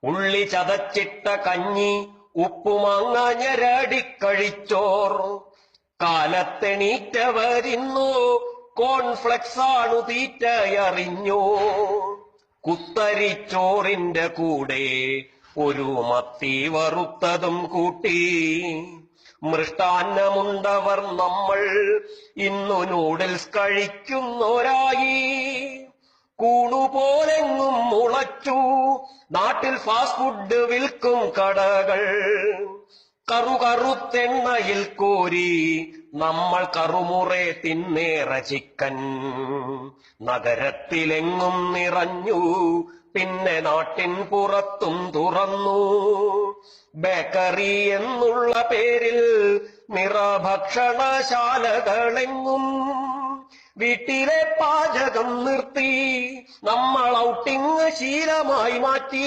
ഉള്ളി ചതച്ചിട്ട കഞ്ഞി, ഉപ്പുമാങ്ങ ഞെരടിക്കഴിച്ചോർ. കാലത്തെണീറ്റവരിന്നു കോൺഫ്ലെക്സാണു തീറ്റയറിഞ്ഞു. കുത്തരിച്ചോറിന്റെ കൂടെ ഒരു മത്തി വറുത്തതും കൂട്ടി. മൃഷ്ടാന്നമുണ്ടവർ നമ്മൾ ഇന്നു നൂഡിൽസ് കഴിക്കുന്നോരായി. കൂണുപോലെങ്ങും മുളച്ചു നാട്ടിൽ ഫാസ്റ്റ് ഫുഡ് വിൽക്കും കടകൾ. കറുകറുത്തെണ്ണയിൽ കോരി നമ്മൾ കറുമുറെ തിന്നേറ ചിക്കൻ. നഗരത്തിലെങ്ങും നിറഞ്ഞു, പിന്നെ നാട്ടിൻ പുറത്തും തുറന്നു. ബേക്കറി എന്നുള്ള പേരിൽ നിറഭക്ഷണശാലകളെങ്ങും. വീട്ടിലെ പാചകം നിർത്തി നമ്മൾ ഔട്ടിങ് ശീലമായി മാറ്റി.